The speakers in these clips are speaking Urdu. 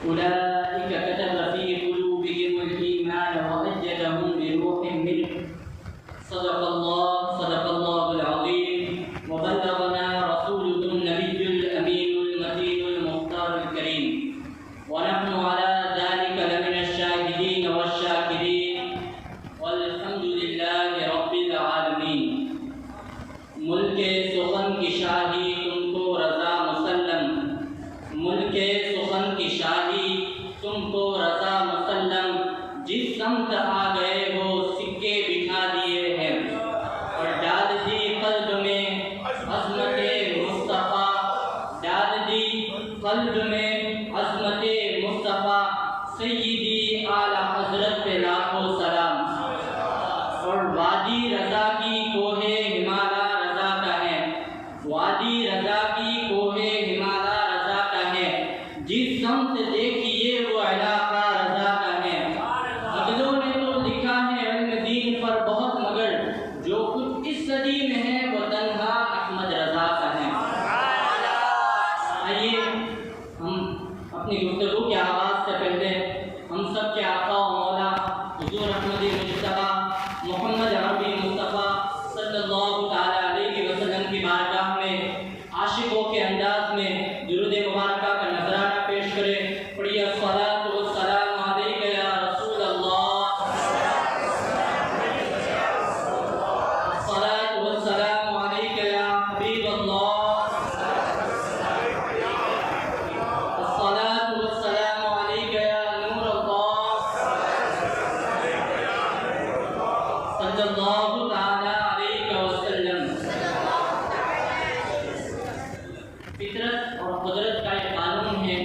أولئك كتب في قلوبهم الإيمان وأيدهم بروح منه صدق الله العظيم وبلغنا رسوله النبي الأمين المتين المختار الكريم ونحن على ذلك لمن الشاهدين والشاكرين والحمد لله رب العالمين۔ ملک سخن کی شاہی تم کو رضا مسلم، ملک سخن کی شاہی تم کو رضا مسلم، جس سمت آ گئے ہو سکے بٹھا دیے ہیں اور ڈال دی قلب میں عظمت مصطفیٰ، ڈال دی قلب میں عظمت مصطفیٰ، سیدی اعلی حضرت پہ لاکھوں سلام۔ اور وادی رضا کی کوہ ہمالا رضا کا ہے، وادی رضا کی کوہ ہمالا رضا کا ہے، جس سمت دیکھیے وہ علاقہ رضا کا ہے۔ اگلوں نے تو لکھا ہے علم دین پر بہت، مگر جو کچھ اس صدی میں ہے وہ تنہا احمد رضا کا ہے۔ آئیے ہم اپنی گفتگو کے آغاز سے پہلے ہم سب کے آقا و مولا حضور احمد مجتبیٰ محمد عربی مصطفیٰ صلی اللہ تعالیٰ علیہ وسلم کی بارگاہ میں عاشقوں کے انداز میں درود مبارکہ کا نذرانہ پیش کرے۔ پڑھیے الصلاۃ والسلام علیک یا رسول اللہ، الصلاۃ والسلام علیک یا حبیب اللہ، الصلاۃ والسلام علیک یا نور اللہ، صلی اللہ تعالیٰ علیہ وسلم۔ فطرت اور قدرت کا یہ قانون ہے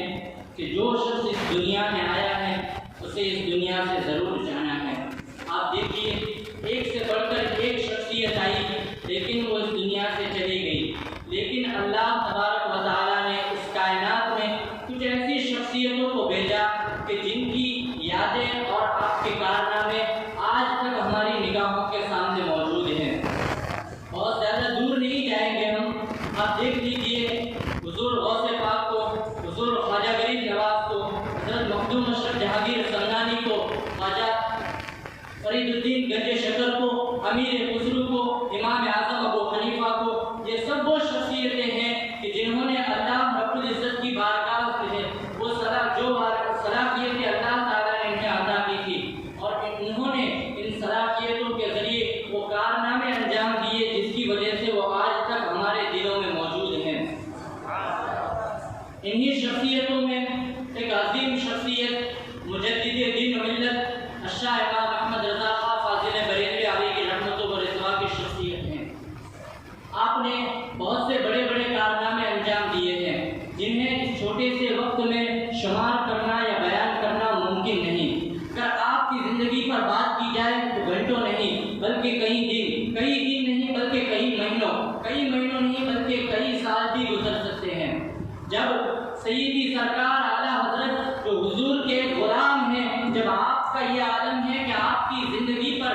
کہ جو شخص اس دنیا میں آیا ہے اسے اس دنیا سے ضرور جانا ہے۔ آپ دیکھیے ایک سے بڑھ کر ایک شخصیت آئی لیکن وہ اس دنیا سے چلی گئی، لیکن اللہ تبارک و تعالیٰ نے اس کائنات میں کچھ ایسی شخصیتوں کو بھیجا کہ جن کی یادیں اور آپ کے کارنامے آج تک ہماری نگاہوں کے سامنے موجود ہیں۔ بہت زیادہ دور نہیں جائیں گے ہم، آپ دیکھ لیجیے حضور غوث پاک کو، حضور خواجہ غریب نواز کو، حضرت مخدوم اشرف جہانگیر سمنانی کو، خواجہ فرید الدین گنج شکر کو، امیر خسرو کو، امام اعظم ابو حنیفہ کو، یہ سب وہ شخصیتیں ہیں کہ جنہوں نے اللہ رب العزت کی بارگاہ سے وہ صلاحیتیں اللہ تعالیٰ نے انہیں عطا کی تھی، اور انہوں نے ان صلاحیتوں کے ذریعے وہ کارنامے انجام دیے جس کی وجہ سے وہ آج تک ہمارے دلوں میں موجود ہیں۔ انہی شخصیتوں میں ایک عظیم شخصیت مجدد دین و ملت الشاہ امام احمد رضا خان فاضل بریلوی علیہ کی رحمت و رضوا کی شخصیت ہیں۔ آپ نے بہت سے بڑے بڑے کارنامے انجام دیے ہیں جنہیں اس چھوٹے سے وقت میں شمار کرنا یا بیان کرنا ممکن نہیں۔ اگر آپ کی زندگی پر بات کی جائے تو گھنٹوں نہیں بلکہ کئی دن نہیں بلکہ کئی مہینوں نہیں بلکہ کئی سال بھی گزر سکتے ہیں۔ جب سیدی سرکار اعلیٰ حضرت جو حضور کے غلام ہیں، جب آپ کا یہ عالم ہے کہ آپ کی زندگی پر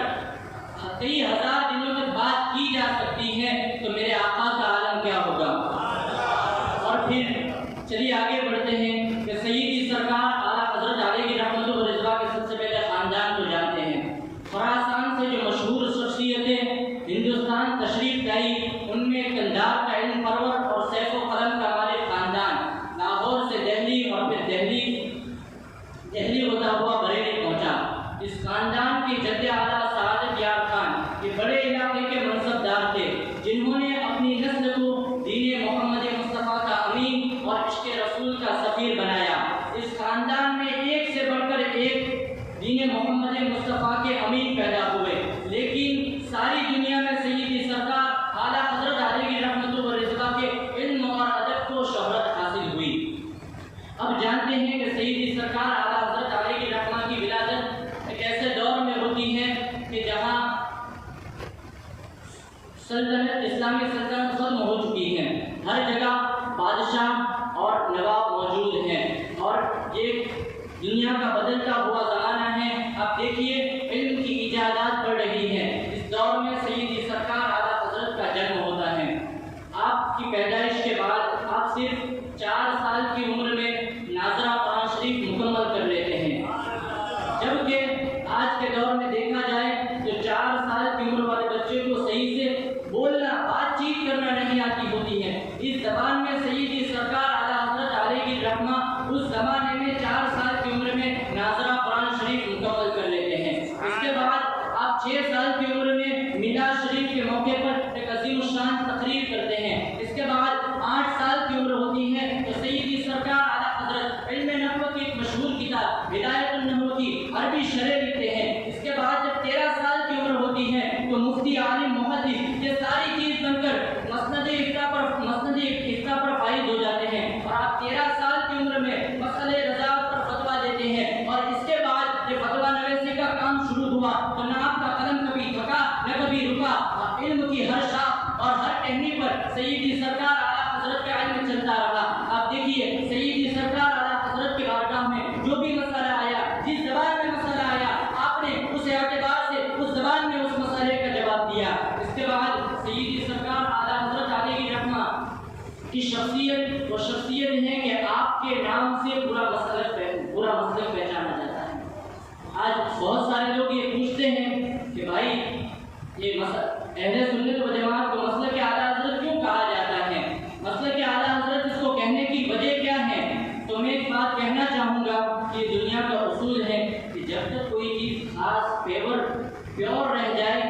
کئی ہزار دنوں تک بات کی جا سکتی ہے تو میرے آقا کا عالم کیا ہوگا۔ اور پھر چلیے آگے بڑھتے ہیں کہ سیدی سرکار اعلیٰ حضرت علیہ کی رحمت و رضوا کے سب سے پہلے خاندان کو جانتے ہیں۔ خراسان سے جو مشہور شخصیتیں ہندوستان تشریف لائی ان میں کندھار کا علم پرور اور سیف و قلم کا مالک خاندان لاہور سے دہلی اور پھر دہلی ہوتا ہوا بریلی پہنچا۔ اس خاندان کے جد اعلیٰ سعادت یار خان یہ بڑے علاقے کے منصبدار تھے جنہوں نے اپنی نسل کو دین محمد مصطفیٰ کا امین اور عشق رسول کا سفیر بنایا۔ اس خاندان میں ایک سے بڑھ کر ایک دین محمد مصطفیٰ کے امین پیدا ہوئے، لیکن ساری دنیا میں سیدی سرکار اعلیٰ حضرت علیہ کی رحمت و رضوا کے علم اور ادب کو شہرت حاصل ہوئی۔ اب جانتے ہیں کہ سیدی سرکار اعلیٰ حضرت علیہ کی رحمت کی ولادت ایک ایسے دور میں ہوتی ہے کہ جہاں اسلامی سلطنت ختم ہو چکی ہے، ہر جگہ بادشاہ اور نواب موجود ہیں اور یہ دنیا کا بدلتا ہوا زمانہ ہے۔ آپ دیکھیے علم کی ایجادات بڑھ رہی ہیں۔ اس دور میں سیدی سرکار اعلیٰ حضرت کا جنم ہوتا ہے۔ آپ کی پیدائش کے بعد آپ صرف 4 سال کی عمر میں ناظرہ قرآن شریف رحمہ اس زمانے میں 4 سال کی عمر میں ناظرہ قرآن شریف مکمل کر لیتے ہیں. اس کے بعد آپ 6 سال کی عمر میں میلاد شریف کے موقع پر ایک عظیم الشان تقریر کرتے ہیں. اس کے بعد 8 سال کی عمر ہوتی ہے تو سیدی سرکار اعلیٰ حضرت علم نحو کی ایک مشہور کتاب ہدایت النحو کی عربی شرح لکھتے ہیں. اس کے بعد جب 13 سال کی عمر ہوتی ہے تو مفتی عالم محدث یہ ساری چیز بن کر مسند افتاء پر فائز ہو جاتے ہیں اور آپ 13 سال کی عمر میں مسئلہ رضا پر فتویٰ دیتے ہیں. اور اس کے بعد یہ فتویٰ نویسی کا کام شروع ہوا تو نہ آپ کا قلم کبھی تھکا نہ کبھی رکا. علم کی ہر شاخ اور ہر ٹہنی پر سیدی سرکار اعلیٰ حضرت کا علم چلتا رہا. آپ دیکھیے سیدی سرکار اعلیٰ حضرت کی بارگاہ میں جو بھی مسئلہ آیا, جس زبان میں مسئلہ آیا, آپ نے اس اعتبار سے اس زبان میں اس مسئلے کا جواب دیا. اس کے بعد سیدی سرکار اعلیٰ حضرت علیہ رحمہ کی شخصیت وہ شخصیت ہے کہ آپ کے نام سے پورا مسلک پہچانا جاتا ہے. آج بہت سارے لوگ یہ پوچھتے ہیں کہ بھائی یہ اہل سنت و جماعت کو مسلک اعلیٰ حضرت کیوں کہا جاتا ہے, مسلک اعلیٰ حضرت اس کو کہنے کی وجہ کیا ہے؟ تو میں ایک بات کہنا چاہوں گا کہ دنیا کا اصول ہے کہ جب تک کوئی چیز خاص پیور رہ جائے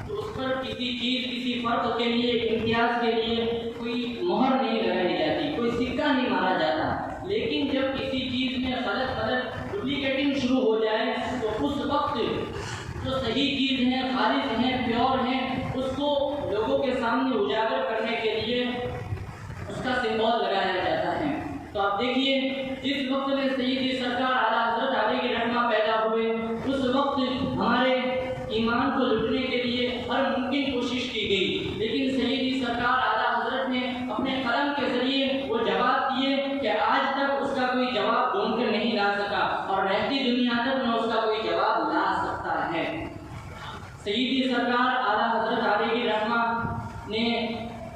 تو اس پر کسی چیز کسی فرق کے لیے امتیاز کے لیے کوئی مہر نہیں لگائی جاتی, کوئی سکہ نہیں مارا جاتا. لیکن جب کسی چیز میں غلط ڈپلیکیٹنگ شروع ہو جائے تو اس وقت جو صحیح چیز ہے, خالص ہے, پیور ہے, اس کو لوگوں کے سامنے اجاگر کرنے کے لیے اس کا سمبول لگایا جاتا ہے. تو آپ دیکھیے جس وقت میں سیدی سرکار اعلیٰ حضرت علیہ رحمہ پیدا ہوئے اس وقت ہمارے ایمان کو لٹنے کے لیے ہر ممکن کوشش کی گئی, لیکن سیدی سرکار اعلیٰ حضرت نے اپنے قلم کے ذریعے وہ جواب دیے کہ آج تک اس کا کوئی جواب ڈھونڈ کر نہیں لا سکا اور رہتی دنیا تک نہ اس کا کوئی جواب لا سکتا ہے. سیدی سرکار اعلیٰ حضرت علیہ رحمہ نے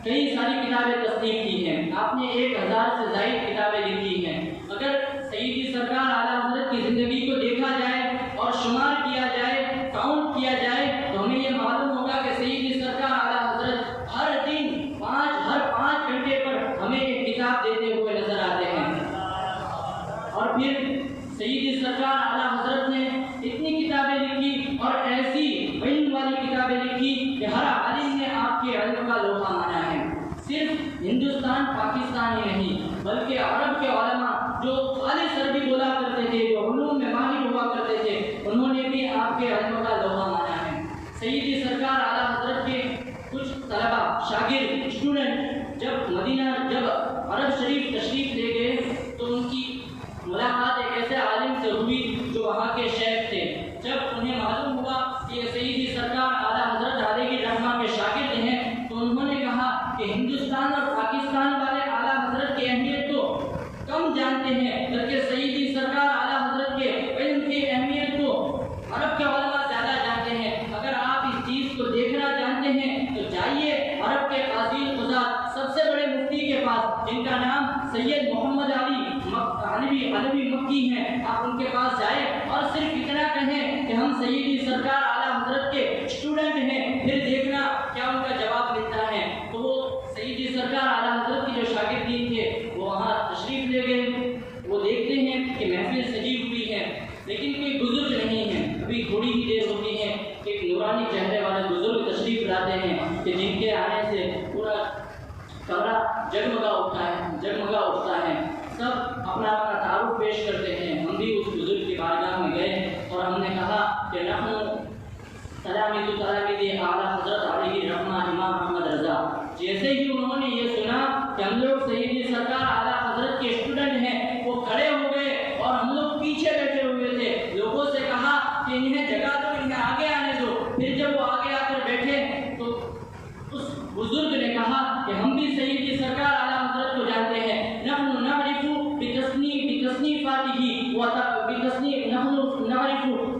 کئی ساری کتابیں تصنیف کی ہیں. آپ نے 1000 سے زائد کتابیں لکھی ہیں. اگر سیدی سرکار اعلیٰ حضرت کی زندگی کو دیکھا جائے اور شمار کیا جائے, کاؤنٹ کیا جائے تو ہمیں یہ معلوم ہوگا کہ سیدی سرکار اعلیٰ حضرت ہر دن ہر 5 گھنٹے پر ہمیں ایک کتاب دیتے ہوئے نظر آتے ہیں. اور پھر سیدی سرکار اعلیٰ حضرت نے اتنی کتابیں لکھی اور ایسی علم والی کتابیں لکھی کہ ہر عالم نے آپ کے علم کا لوہا مانا ہے. صرف ہندوستان پاکستان ہی نہیں بلکہ عرب کے علماء جو خالص عربی بولا کرتے تھے, جو علوم میں ماہر ہوا کرتے تھے, انہوں نے بھی آپ کے علم کا لوہا مانا ہے. سیدی سرکار اعلیٰ حضرت کے کچھ طلبہ, شاگرد, اسٹوڈنٹ جب عرب شریف تشریف لے گئے تو ان کی ملاقات ایک ایسے عالم سے ہوئی جو وہاں کے شیخ تھے. جب انہیں معلوم ہوا کہ سیدی سرکار اعلیٰ حضرت علیہ رحمہ کے شاگرد ہیں تو انہوں نے کہا کہ ہندوستان اور پاکستان والے اعلیٰ حضرت کی اہمیت تو کم جانتے ہیں, بلکہ سیدی سرکار اعلیٰ حضرت کے علم کی اہمیت کو عرب کے علماء زیادہ جانتے ہیں. اگر آپ اس چیز کو دیکھنا جانتے ہیں تو جائیے عرب کے قاضی قضات سب سے بڑے مفتی کے پاس جن کا نام سید محمد علوی مکی ہیں, آپ ان کے پاس جائیں اور صرف اتنا کہیں کہ ہم سیدی سرکار اعلیٰ حضرت کے اسٹوڈنٹ ہیں, پھر دیکھنا کیا ان کا جواب ملتا ہے. تو وہ سیدی سرکار اعلیٰ حضرت کے جو شاگردین تھے وہ وہاں تشریف لے گئے. وہ دیکھتے ہیں کہ محفل سجی ہوئی ہے لیکن کوئی بزرگ نہیں ہے, ابھی تھوڑی ہی دیر ہوتی ہے کہ ایک نورانی چہرے والے بزرگ تشریف لاتے ہیں کہ جن کے آنے سے پورا کمرہ جگمگا اٹھتا ہے. سب اپنا تعارف پیش کرتے ہیں. ہم بھی اس بزرگ کی بارگاہ میں گئے اور ہم نے کہا کہ نحن تلامید اعلیٰ حضرت علیہ رحمہ امام محمد رضا. جیسے ہی انہوں نے یہ سنا کہ ہم لوگ سیدی سرکار اعلیٰ حضرت کے اسٹوڈنٹ ہیں, وہ کھڑے ہو گئے اور ہم لوگ پیچھے بیٹھے ہوئے تھے. لوگوں سے کہا کہ انہیں جگہ دو, انہیں آگے آنے دو. پھر جب وہ آگے آ کر بیٹھے تو اس بزرگ نے کہا کہ ہم بھی سیدی سرکار اعلیٰ حضرت کو جانتے ہیں. نحن نعرف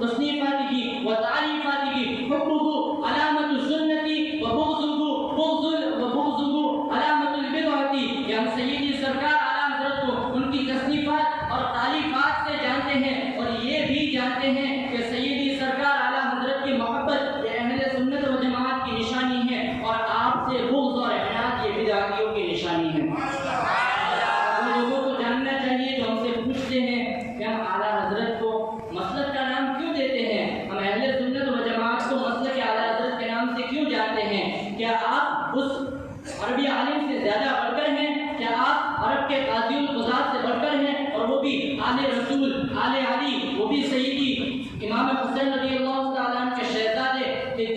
تصنیفاته وتعریفاته حبه علامة السنة وبغضه علامة البدعة. کہ ہم سیدی سرکار اعلیٰ حضرت کو ان کی تصنیفات اور تعریفات سے جانتے ہیں اور یہ بھی جانتے ہیں کہ سیدی سرکار اعلیٰ حضرت کی محبت یہ اہل سنت و جماعت کی نشانی ہے اور آپ سے بغض اور عناد یہ بدعتیوں کی نشانی ہے. لوگوں کو جاننا چاہیے بھی آل رسول آل علی، وہ بھی سیدی امام حسین رضی اللہ تعالیٰ عنہ کے شہزادے،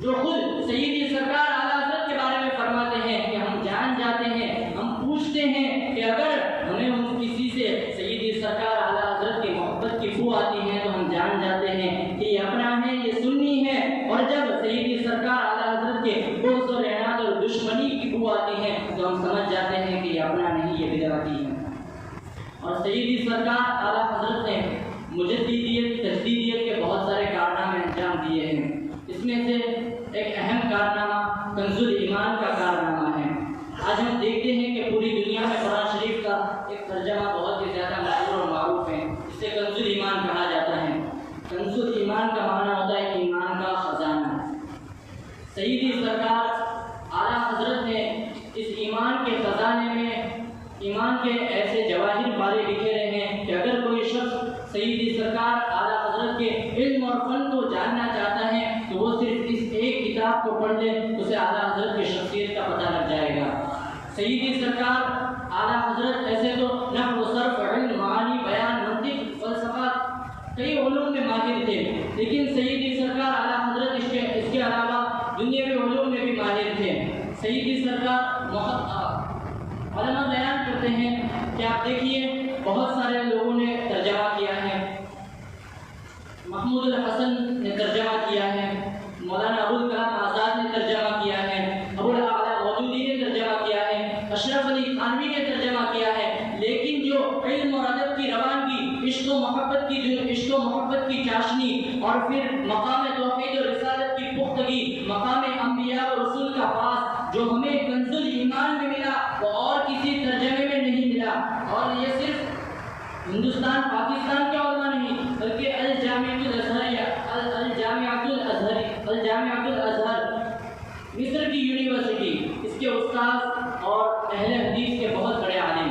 جو خود سیدی سرکار اعلیٰ حضرت کے بارے میں فرماتے ہیں کہ ہم جان جاتے ہیں، ہم پوچھتے ہیں کہ اگر ہمیں ان کسی سے سیدی سرکار اعلیٰ حضرت کی محبت کی بو آتی ہے تو ہم جان جاتے ہیں کہ یہ اپنا ہے، یہ سنی ہے، اور جب سیدی سرکار اعلیٰ حضرت کے بغض اور عناد اور دشمنی کی بو آتی ہے تو ہم سمجھ جاتے ہیں کہ یہ اپنا نہیں، یہ بدعتی ہے۔ اور سیدی سرکار اعلیٰ حضرت نے مجددیت تجدیدیت کے بہت سارے کارنامے انجام دیے ہیں۔ اس میں سے ایک اہم کارنامہ کنز الایمان کا کارنامہ ہے۔ آج ہم دیکھتے ہیں کہ پوری دنیا میں قرآن شریف کا ایک ترجمہ بہت ہی زیادہ مشہور اور معروف ہے، اسے کنز الایمان کہا جاتا ہے۔ کنز الایمان کا معنی ہوتا ہے ایمان کا خزانہ۔ سیدی سرکار اعلیٰ حضرت نے اس ایمان کے خزانے میں ایمان کے ایسے جواہر پارے لکھے رہے ہیں کہ اگر کوئی شخص سیدی سرکار اعلیٰ حضرت کے علم اور فن کو جاننا چاہتا ہے تو وہ صرف اس ایک کتاب کو پڑھ لے، اسے اعلیٰ حضرت کی شخصیت کا پتہ لگ جائے گا۔ سیدی سرکار اعلیٰ حضرت ایسے تو نحو، صرف، علم، معانی، بیان، منطق، فلسفہ، کئی علوم میں ماہر تھے، لیکن سیدی سرکار اعلیٰ حضرت اس کے علاوہ دنیاوی علوم میں بھی ماہر تھے۔ سیدی سرکار علماء بیان کرتے ہیں کہ آپ دیکھیے بہت سارے لوگوں نے ترجمہ کیا ہے، محمود الحسن نے ترجمہ کیا ہے، مولانا ابوالکلام آزاد نے ترجمہ کیا ہے، ابوالاعلیٰ مودودی نے ترجمہ کیا ہے، اشرف علی تھانوی نے ترجمہ کیا ہے، لیکن جو علم اور ادب کی روانگی، عشق و محبت کی چاشنی، اور پھر مقام توحید اور رسالت کی پختگی، مقام انبیاء و رسول کا پاس جو ہمیں کنز الایمان میں ملا وہ اور کسی ترجمے میں نہیں ملا۔ اور یہ صرف ہندوستان پاکستان کے علماء نہیں بلکہ الجامعۃ الازہر مصر کی یونیورسٹی، اس کے استاد اور اہل حدیث کے بہت بڑے عالم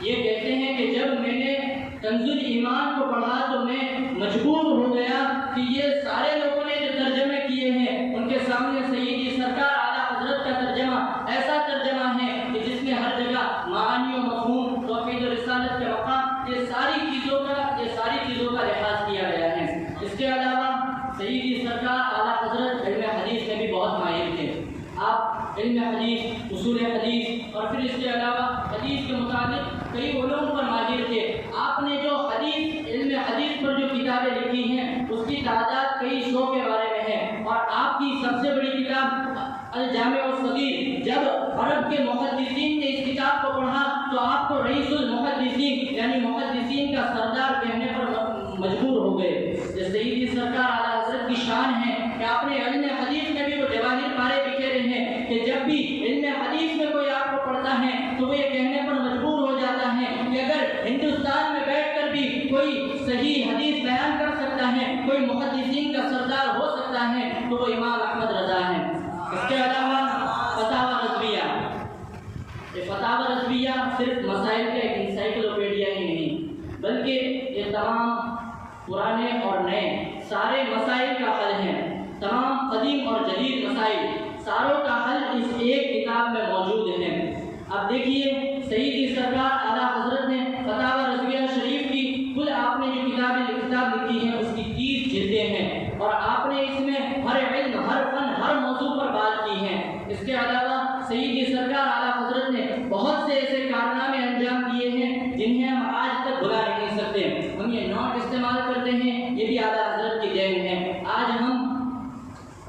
یہ کہتے ہیں کہ جب میں نے کنز الایمان کو پڑھا تو میں مجبور ہو گیا کہ یہ سارے لوگوں نے جو ترجمے کیے ہیں ان کے سامنے سیدی سرکار اعلیٰ حضرت کا ترجمہ ایسا ترجمہ ہے کہ جس میں ہر جگہ معانی و مفہوم، توحید و رسالت کے مقام، یہ ساری چیزوں کا لحاظ کیا گیا ہے۔ اس کے علاوہ سیدی سرکار اعلیٰ حضرت علم حدیث میں بھی بہت ماہر تھے۔ آپ علم حدیث، اصول حدیث اور پھر اس کے علاوہ حدیث کے متعلق کئی علوم پر ماہر تھے۔ آپ نے جو علم حدیث پر جو کتابیں لکھی ہیں اس کی تعداد کئی سو کے بارے میں ہے، اور آپ کی سب سے بڑی کتاب الجامع الصغیر، جب عرب کے محدثین نے اس کتاب کو پڑھا تو آپ کو رئیس المحدثین یعنی محدثین کا سردار کہنے پر مجبور ہو گئے۔ یہ سیدی سرکار اعلیٰ حضرت کی شان ہے کہ آپ نے علم حدیث میں بھی وہ جواہر پارے بکھیرے ہیں کہ جب بھی علم حدیث میں کوئی آپ کو پڑھتا ہے تو وہ یہ کہنے پر مجبور ہو جاتا ہے کہ اگر ہندوستان میں بیٹھ کر بھی کوئی صحیح حدیث بیان کر سکتا ہے، کوئی محدثین کا سردار ہو سکتا ہے تو وہ امام احمد رضا ہے۔ اس کے علاوہ فتاوی رضویہ، یہ فتاوی رضویہ صرف مسائل کا ایک انسائکلوپیڈیا ہی نہیں بلکہ یہ تمام پرانے اور نئے سارے مسائل کا حل ہے۔ تمام قدیم اور جدید مسائل ساروں کا حل اس ایک کتاب میں موجود ہے۔ اب دیکھیے سیدی سرکار اعلیٰ حضرت نے فتاوی رضویہ شریف کی کل آپ نے جو کتاب لکھی ہے اس کی 30 جلدیں ہیں، اور آپ نے اس میں ہر علم، ہر فن، ہر موضوع پر بات کی ہے۔ اس کے علاوہ سیدی سرکار اعلیٰ حضرت نے بہت سے ایسے کارنامے انجام دیے ہیں جنہیں ہم آج تک بھلا نہیں سکتے۔ ہم یہ نوٹ استعمال کرتے ہیں، یہ بھی اعلیٰ حضرت کی دین ہے۔ آج ہم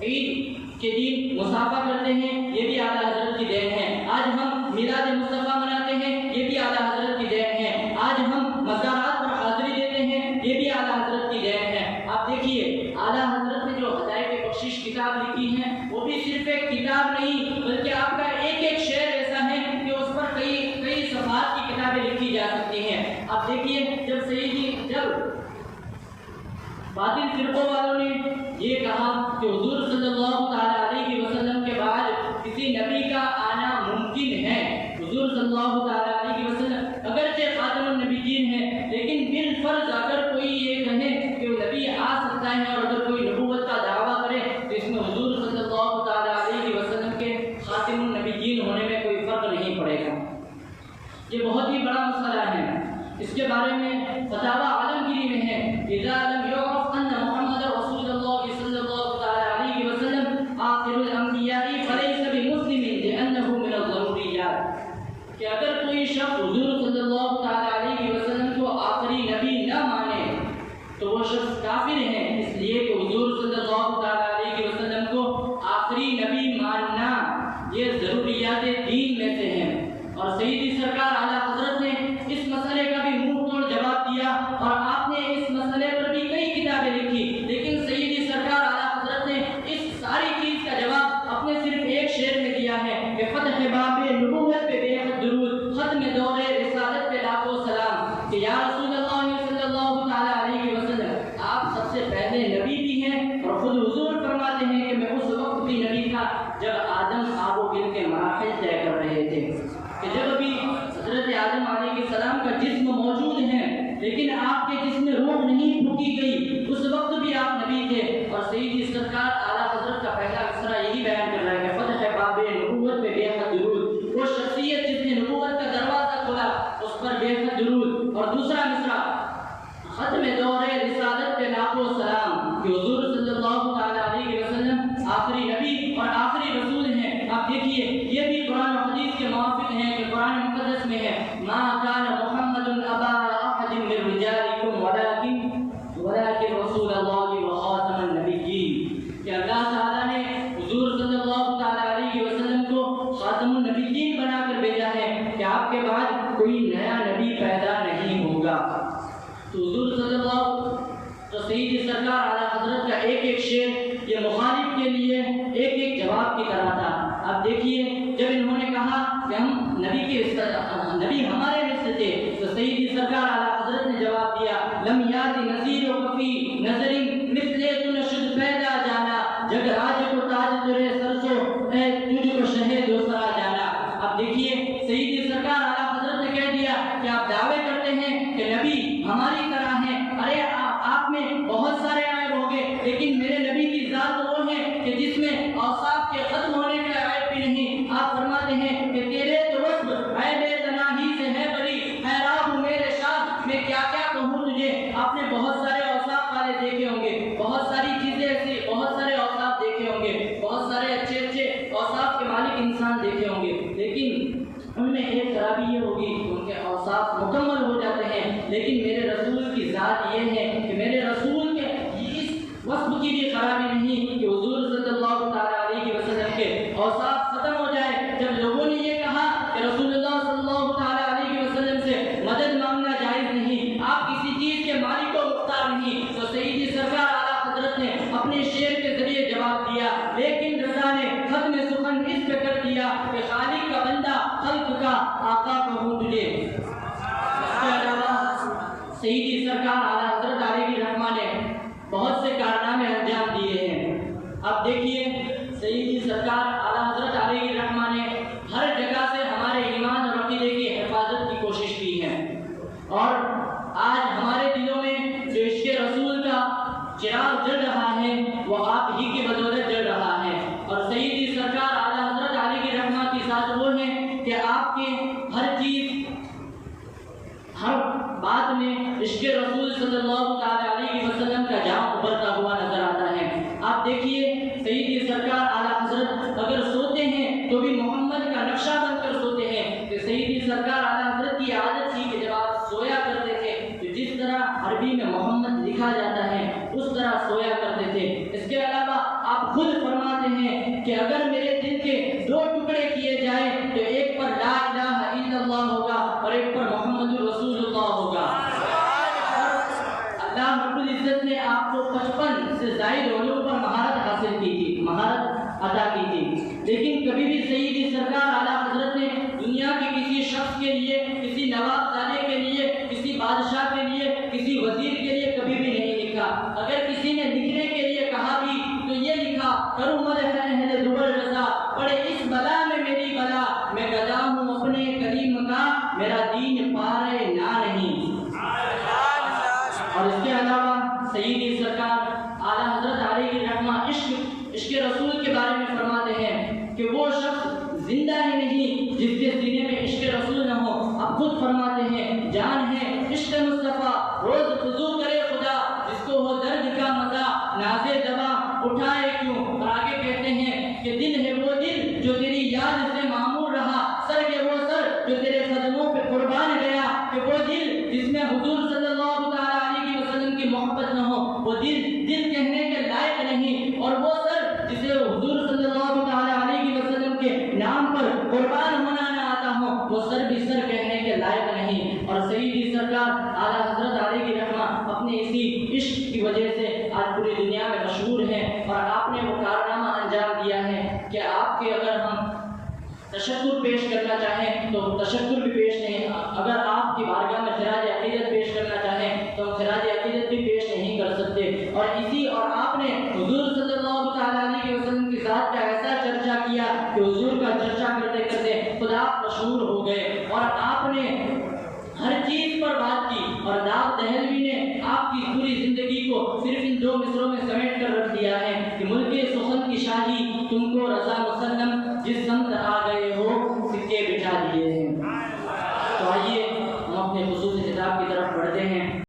عید کے دن مصافحہ کرتے ہیں، یہ بھی اعلیٰ حضرت کی دین ہے۔ آج ہم میلاد مصطفیٰ مناتے ہیں، یہ بھی اعلیٰ حضرت کی دین ہے۔ آج ہم مزارات پر حاضری دیتے ہیں، یہ بھی اعلیٰ حضرت کی دین ہے۔ آپ دیکھیے اعلیٰ حضرت نے جو ہدایت بخشش کتاب لکھی ہے وہ بھی صرف ایک کتاب نہیں بلکہ آپ کا ایک ایک شعر ایسا ہے کہ اس پر کئی صفحات کی کتابیں لکھی جا سکتی ہیں۔ آپ دیکھیے جب باطل فرقوں والوں نے یہ کہا کہ حضور صلی اللہ تعالیٰ علیہ وسلم کے بعد کسی نبی کا آنا ممکن ہے، حضور صلی اللہ تعالیٰ علیہ وسلم اگرچہ خاتم النبیین ہے لیکن بالفرض اگر کوئی یہ کہے کہ وہ نبی آ سکتا ہے اور اگر کوئی نبوت کا دعویٰ کرے تو اس میں حضور صلی اللہ تعالیٰ علیہ وسلم کے خاتم النبیین ہونے میں کوئی فرق نہیں پڑے گا۔ یہ بہت ہی بڑا مسئلہ ہے۔ اس کے بارے میں فتاوی عالمگیری میں ہے اذا لم يعرف ان محمد رسول اللہ صلی اللہ تعالی علیہ وسلم آخر الانبیاء فلیس بمسلم لانه من الضروریات کہ اگر کوئی شخص حضور صلی اللہ تعالی علیہ وسلم کو آخری نبی نہ مانے تو وہ شخص کافر ہے، اس لیے کہ حضور صلی اللہ تعالی علیہ وسلم کو آخری نبی ماننا یہ ضروریات دین میں سے ہیں۔ اور سیدی سرکار اعلیٰ حضرت نے اس مسئلے کا بھی منہ توڑ جواب دیا اور آپ نے اس مسئلے پر بھی کئی کتابیں لکھی، لیکن سیدی سرکار اعلیٰ حضرت نے اس ساری چیز کا جواب اپنے صرف ایک شعر میں دیا ہے کہ فتح باب نبوت پہ بے حد درود، ختم دور رسالت پہ لاکھوں سلام، کہ یا رسول اللہ صلی اللہ تعالی علیہ وسلم آپ سب سے پہلے نبی بھی ہیں، اور خود حضور فرماتے ہیں کہ میں اس وقت بھی نبی تھا جب آدم آب و گل کے مراحل طے کر رہے تھے، کہ جب ابھی حضرت آدم علیہ السلام کا جسم موجود ہے لیکن آپ کے جسم میں روح نہیں پھونکی گئی، اس وقت بھی آپ نبی تھے۔ اور سیدی سرکار اعلیٰ حضرت کا پہلا مصرع یہی بیان کر رہا ہے کہ فتح باب نبوت پہ بے حد درود، وہ شخصیت جس نے نبوت کا دروازہ کھولا اس پر بے حد درود۔ اور دوسرا مصرع ختم دور رسالت پہ لاکھوں سلام، کہ حضور صلی اللہ تعالی علیہ وسلم آخری نبی اور آخری رسول ہیں۔ آپ دیکھیے یہ بھی قرآن و حدیث کے موافق ہیں کہ قرآن مقدس میں ہے ما کان محمد ابا احد من رجالکم ولکن رسول اللہ وخاتم النبیین، کہ اللہ تعالیٰ نے حضور صلی اللہ تعالی علیہ وسلم کو خاتم النبیین بنا کر بھیجا ہے کہ آپ کے بعد کوئی نیا نبی پیدا نہیں ہوگا۔ تو حضور صلی اللہ تو سیدی سرکار اعلیٰ حضرت کا ایک ایک شعر یہ مخالف کے لیے ایک ایک جواب کی طرح تھا۔ اب دیکھیے جب انہوں نے کہا کہ ہم نبی ہمارے میں سے تھے تو سیدی سرکار اعلیٰ حضرت نے جواب دیا لم یاد نظیر و کفی نظرین مثلے تو نشد پیدا جانا جگ راج کو تاج ترے سرسو اے تجھ کو شہد و سرا جانا۔ اب دیکھیے سیدی سرکار اعلیٰ حضرت نے کہہ دیا کہ آپ دعوے کرتے ہیں کہ نبی ہماری طرح ہیں، ارے آپ میں بہت سارے عیب ہوں گے لیکن میرے نبی کی ذات وہ ہے کہ جس میں اوصاف کے ختم ہونے کے عیب بھی نہیں۔ آپ فرماتے ہیں کہ تیرے تو وصف عیب تناہی سے ہے بری، حیران ہوں میرے شاہ میں کیا کیا کہوں تجھے۔ آپ نے بہت سارے اوصاف والے دیکھے ہوں گے، بہت ساری چیزیں ایسی، بہت سارے اوصاف دیکھے ہوں گے، بہت سارے اچھے اچھے اوصاف کے مالک انسان دیکھے ہوں گے، لیکن ان میں ایک خرابی یہ ہوگی کہ ان کے اوصاف مکمل ہو جاتے ہیں، لیکن میرے رسول کی ذات یہ ہے کہ میرے رسول کے اس وصف کی بھی خرابی نہیں کہ حضور صلی اللہ تعالی علیہ وسلم کے اوصاف ختم ہو جائے۔ جب لوگوں نے یہ کہا کہ رسول اللہ صلی اللہ تعالی علیہ وسلم سے مدد مانگنا جائز نہیں، آپ کسی چیز کے مالک و مختار نہیں، تو سیدی سرکار اعلیٰ حضرت نے اپنے شعر کے ذریعے جواب دیا، لیکن رضا نے ختم سخن اس پہ کر دیا کہ خالق کا بندہ خلق کا آقا کہوں تجھے۔ اس کے علاوہ سیدی سرکار اعلیٰ حضرت علیہ الرحمہ نے بہت سے کارنامے انجام دیے ہیں۔ اب دیکھیے سیدی سرکار اعلیٰ حضرت علیہ الرحمہ نے ہر جگہ سے ہمارے ایمان اور عقیدے کی حفاظت کی کوشش کی ہے، اور آج ہمارے دلوں میں جو عشق رسول کا چراغ جل رہا ہے وہ آپ ہی کی بدولت جل رہا ہے۔ اور سیدی سرکار اعلیٰ حضرت علیہ الرحمہ کی ذات وہ ہے کہ آپ کے ہر چیز ہر بات میں عشق رسول صلی اللہ تعالی علیہ وسلم کا جام ابھرتا ہوا نظر آتا ہے۔ آپ دیکھیے سیدی سرکار اعلیٰ حضرت اگر سوتے ہیں تو بھی محمد کا نقشہ بن کر سوتے ہیں، کہ سیدی سرکار اعلیٰ حضرت کی عادت تھی کہ جب آپ سویا کرتے تھے تو جس طرح عربی میں محمد لکھا جاتا ہے اس طرح سویا کرتے تھے۔ اس کے علاوہ آپ خود فرماتے ہیں کہ اگر میرے دل کے دو ٹکڑے کیے جائیں تو ایک پر لا الہ الا اللہ ہوگا اور ایک پر محمد رسول اللہ ہوگا۔ اللہ رب العزت نے آپ کو 55 سے زائد علوم پر مہارت حاصل کی تھی، مہارت عطا کی تھی، لیکن کبھی بھی سیدی سرکار اعلیٰ حضرت نے دنیا کے کسی شخص کے لیے، کسی نواب زادے کے لیے، کسی بادشاہ کے لیے، کسی وزیر کے لیے کبھی بھی نہیں لکھا۔ اگر کسی نے لکھنے کے لیے کہا بھی تو یہ لکھا کروں مدح اہل دبر رضا، پڑے اس بلا میں میری بلا، میں گدا ہوں اپنے کریم کا، میرا دین پارے نہ نہیں۔ اور اس کے علاوہ سیدی سرکار اعلیٰ حضرت علیہ الرحمہ عشق رسول کے بارے میں فرماتے ہیں کہ وہ شخص زندہ ہی نہیں جس کے سینے میں عشق رسول نہ ہو۔ اب خود فرماتے ہیں جان ہے عشق مصطفیٰ روز خضوع کرے خدا جس کو ہو درد کا مزہ نازے دوا اٹھائے کیوں اور آگے کہتے ہیں کہ دل ہے وہ دل جو تیری یاد سے معمور رہا سر کے وہ سر جو تیرے قدموں پہ قربان گیا کہ وہ دل جس میں حضور صلی اللہ تعالیٰ علیہ وسلم کی محبت نہ ہو وہ دل دل کہنے کے لائق نہیں اور وہ سر جسے حضور صلی اللہ تعالیٰ علیہ وسلم کے نام پر قربان ہونا نہ آتا ہو وہ سر بھی سر کہنے کے لائق نہیں اور سیدی سرکار اعلیٰ حضرت علیہ رحمہ اپنے اسی عشق کی وجہ سے آج پوری دنیا میں مشہور ہیں اور آپ نے وہ کارنامہ انجام دیا ہے کہ آپ کے اگر ہم تشکر پیش کرنا چاہیں تو تشکر بھی پیش نہیں اگر آپ کی بارگاہ میں خراج عقیدت پیش کرنا چاہیں تو ہم خراج عقیدت بھی پیش نہیں کر سکتے اور آپ نے حضور صلی اللہ تعالیٰ علیہ وسلم کی ذات کا ایسا چرچا کیا کہ حضور کا چرچا کرتے کرتے خود آپ مشہور ہو گئے اور آپ نے ہر چیز پر بات کی اور داؤد دہلوی نے آپ کی پوری زندگی کو صرف ان 2 مصروں میں سمیٹ کر رکھ دیا ہے کہ ملک سخن کی شاہی تم کو رضا مسلم جس سمت آ گئے ہو سکے بٹھا دیے